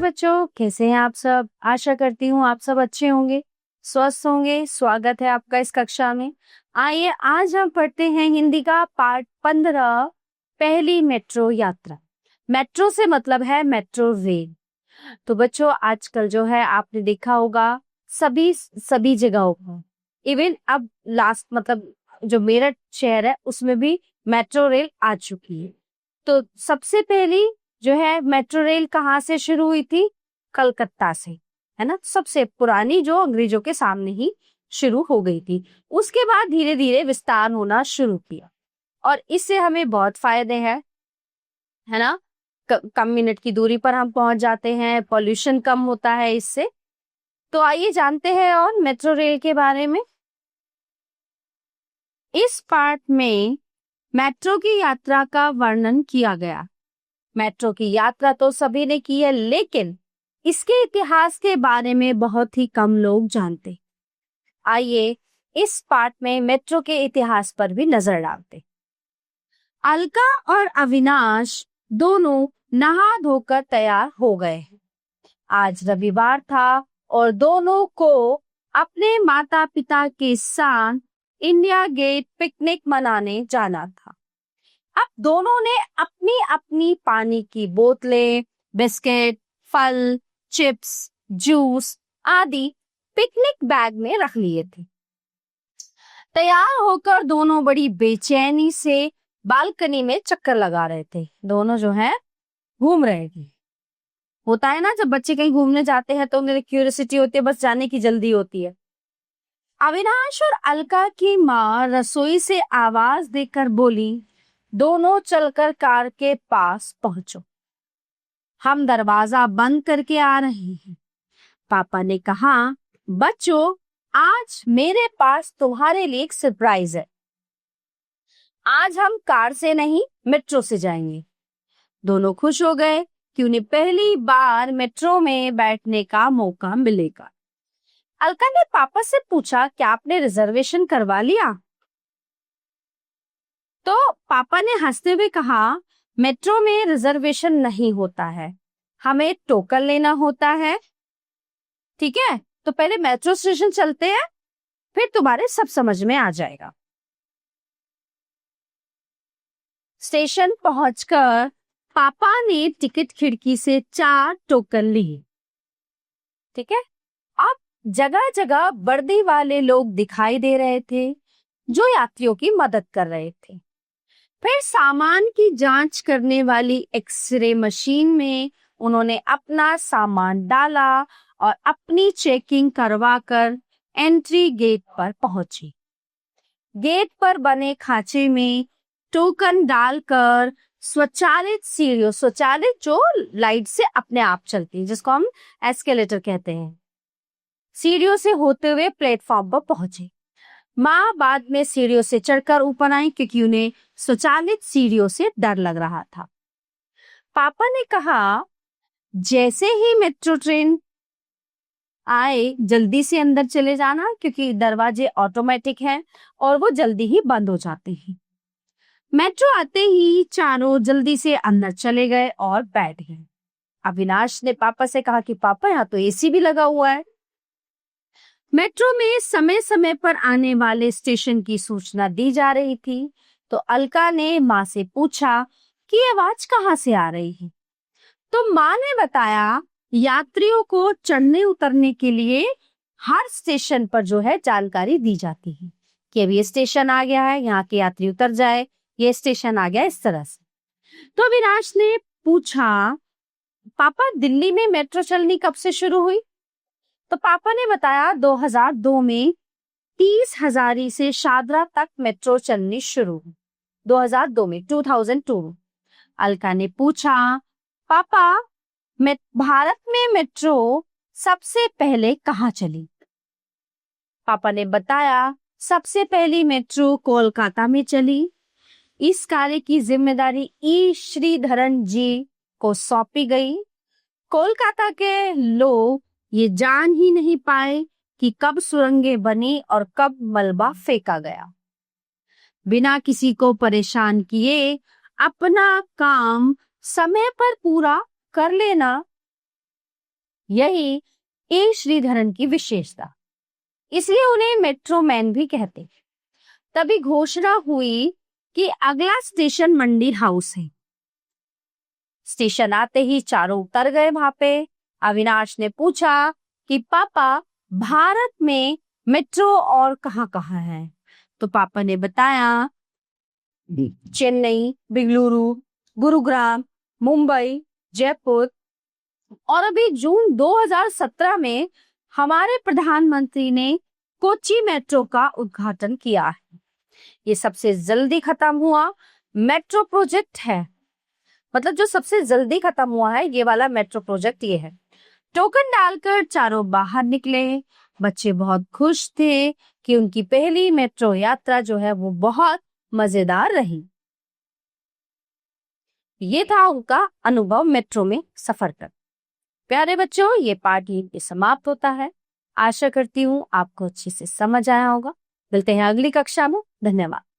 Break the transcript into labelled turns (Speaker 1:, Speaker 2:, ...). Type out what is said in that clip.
Speaker 1: बच्चों, कैसे हैं आप सब? आशा करती हूँ आप सब अच्छे होंगे, स्वस्थ होंगे। स्वागत है आपका इस कक्षा में। आइए आज हम पढ़ते हैं हिंदी का पाठ 15, पहली मेट्रो यात्रा। मेट्रो से मतलब है मेट्रो रेल। तो बच्चों आजकल जो है आपने देखा होगा सभी जगहों पर, इवन अब लास्ट मतलब जो मेरठ शहर है उसमें भी मेट्रो रेल आ चुकी है। तो सबसे पहली जो है मेट्रो रेल कहाँ से शुरू हुई थी? कलकत्ता से, है ना। सबसे पुरानी जो अंग्रेजों के सामने ही शुरू हो गई थी। उसके बाद धीरे धीरे विस्तार होना शुरू किया और इससे हमें बहुत फायदे हैं, है ना। कम मिनट की दूरी पर हम पहुंच जाते हैं, पॉल्यूशन कम होता है इससे। तो आइए जानते हैं और मेट्रो रेल के बारे में। इस पाठ में मेट्रो की यात्रा का वर्णन किया गया। मेट्रो की यात्रा तो सभी ने की है, लेकिन इसके इतिहास के बारे में बहुत ही कम लोग जानते। आइए इस पाठ में मेट्रो के इतिहास पर भी नजर डालते। अलका और अविनाश दोनों नहा धोकर तैयार हो गए। आज रविवार था और दोनों को अपने माता पिता के साथ इंडिया गेट पिकनिक मनाने जाना था। अब दोनों ने अपनी अपनी पानी की बोतलें, बिस्किट, फल, चिप्स, जूस आदि पिकनिक बैग में रख लिए थे। तैयार होकर दोनों बड़ी बेचैनी से बालकनी में चक्कर लगा रहे थे। दोनों जो है घूम रहे थे। होता है ना, जब बच्चे कहीं घूमने जाते हैं तो उन्हें क्यूरियोसिटी होती है, बस जाने की जल्दी होती है। अविनाश और अलका की माँ रसोई से आवाज देकर बोली, दोनों चलकर कार के पास पहुंचो, हम दरवाजा बंद करके आ रहे हैं। पापा ने कहा, बच्चों आज मेरे पास तुम्हारे लिए एक सरप्राइज है। आज हम कार से नहीं मेट्रो से जाएंगे। दोनों खुश हो गए कि उन्हें पहली बार मेट्रो में बैठने का मौका मिलेगा। अलका ने पापा से पूछा, क्या आपने रिजर्वेशन करवा लिया? तो पापा ने हंसते हुए कहा, मेट्रो में रिजर्वेशन नहीं होता है, हमें टोकन लेना होता है। ठीक है, तो पहले मेट्रो स्टेशन चलते हैं, फिर तुम्हारे सब समझ में आ जाएगा। स्टेशन पहुंचकर पापा ने टिकट खिड़की से 4 टोकन लिए। ठीक है, अब जगह जगह वर्दी वाले लोग दिखाई दे रहे थे जो यात्रियों की मदद कर रहे थे। फिर सामान की जांच करने वाली एक्सरे मशीन में उन्होंने अपना सामान डाला और अपनी चेकिंग करवाकर एंट्री गेट पर पहुंची। गेट पर बने खांचे में टोकन डालकर स्वचालित जो लाइट से अपने आप चलती है, जिसको हम एस्केलेटर कहते हैं, सीढ़ियों से होते हुए प्लेटफॉर्म पर पहुंचे। माँ बाद में सीढ़ियों से चढ़कर ऊपर आई क्योंकि उन्हें स्वचालित सीढ़ियों से डर लग रहा था। पापा ने कहा, जैसे ही मेट्रो ट्रेन आए जल्दी से अंदर चले जाना, क्योंकि दरवाजे ऑटोमेटिक हैं और वो जल्दी ही बंद हो जाते हैं। मेट्रो आते ही चारों जल्दी से अंदर चले गए और बैठ गए। अविनाश ने पापा से कहा कि पापा यहाँ तो एसी भी लगा हुआ है। मेट्रो में समय समय पर आने वाले स्टेशन की सूचना दी जा रही थी। तो अलका ने माँ से पूछा कि ये आवाज कहाँ से आ रही है। तो माँ ने बताया, यात्रियों को चढ़ने उतरने के लिए हर स्टेशन पर जो है जानकारी दी जाती है कि अब ये स्टेशन आ गया है, यहाँ के यात्री उतर जाए, ये स्टेशन आ गया, इस तरह से। तो अविनाश ने पूछा, पापा दिल्ली में मेट्रो चलनी कब से शुरू हुई? तो पापा ने बताया 2002 में 30 हजारी से शादरा तक मेट्रो चलनी शुरू हुई। 2002 में 2002। अलका ने पूछा, पापा भारत में मेट्रो सबसे पहले कहाँ चली? पापा ने बताया, सबसे पहली मेट्रो कोलकाता में चली। इस कार्य की जिम्मेदारी ई श्रीधरन जी को सौंपी गई। कोलकाता के लोग ये जान ही नहीं पाए कि कब सुरंगें बनी और कब मलबा फेंका गया। बिना किसी को परेशान किए अपना काम समय पर पूरा कर लेना यही ए श्रीधरन की विशेषता, इसलिए उन्हें मेट्रो मैन भी कहते। तभी घोषणा हुई कि अगला स्टेशन मंडी हाउस है। स्टेशन आते ही चारों उतर गए वहां पे। अविनाश ने पूछा कि पापा, भारत में मेट्रो और कहाँ-कहाँ है? तो पापा ने बताया, चेन्नई, बेंगलुरु, गुरुग्राम, मुंबई, जयपुर, और अभी जून 2017 में हमारे प्रधानमंत्री ने कोच्चि मेट्रो का उद्घाटन किया है। ये सबसे जल्दी खत्म हुआ मेट्रो प्रोजेक्ट है, मतलब जो सबसे जल्दी खत्म हुआ है ये वाला मेट्रो प्रोजेक्ट ये है। टोकन डालकर चारों बाहर निकले। बच्चे बहुत खुश थे कि उनकी पहली मेट्रो यात्रा जो है वो बहुत मजेदार रही। ये था उनका अनुभव मेट्रो में सफर कर। प्यारे बच्चों, ये पाठ यहीं पे समाप्त होता है। आशा करती हूँ आपको अच्छे से समझ आया होगा। मिलते हैं अगली कक्षा में। धन्यवाद।